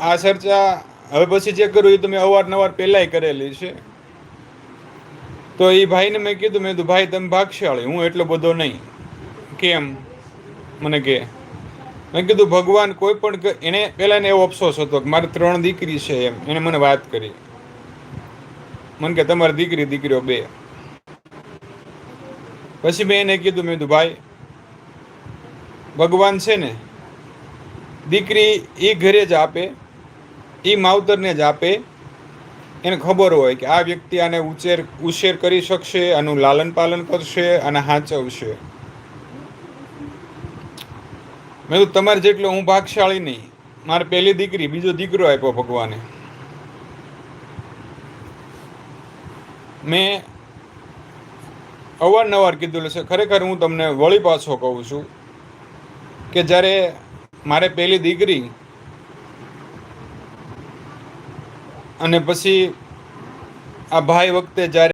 આ ચર્ચા હવે પછી જે કરું એ તમે અવારનવાર પહેલાંય કરેલી છે. તો એ ભાઈને મેં કીધું, મેં કીધું ભાઈ તમે ભાગશાળી, હું એટલો બધો નહીં. કેમ? મને કે મેં કીધું ભગવાન કોઈ પણ એને પહેલાં એને એવો અફસોસ હતો કે મારે 3 દીકરી છે એમ. એને મને વાત કરી. મને કે તમારી દીકરી દીકરીઓ 2. પછી મેં એને કીધું, મેં કીધું ભાઈ ભગવાન છે ને દીકરી એ ઘરે જ આપે, એ માવતરને જ આપે. એને ખબર હોય કે આ વ્યક્તિ આને ઉછેર કરી શકશે, આનું લાલન પાલન કરશે, આને સાચવશે. મેં કીધું તમારે જેટલો હું ભાગશાળી નહીં. મારે પહેલી દીકરી, બીજો દીકરો આપ્યો ભગવાને. મેં અવારનવાર કીધું છે. ખરેખર હું તમને વળી પાછો કહું છું કે જ્યારે મારે પહેલી દીકરી અને પછી આ ભાઈ વખતે જ્યારે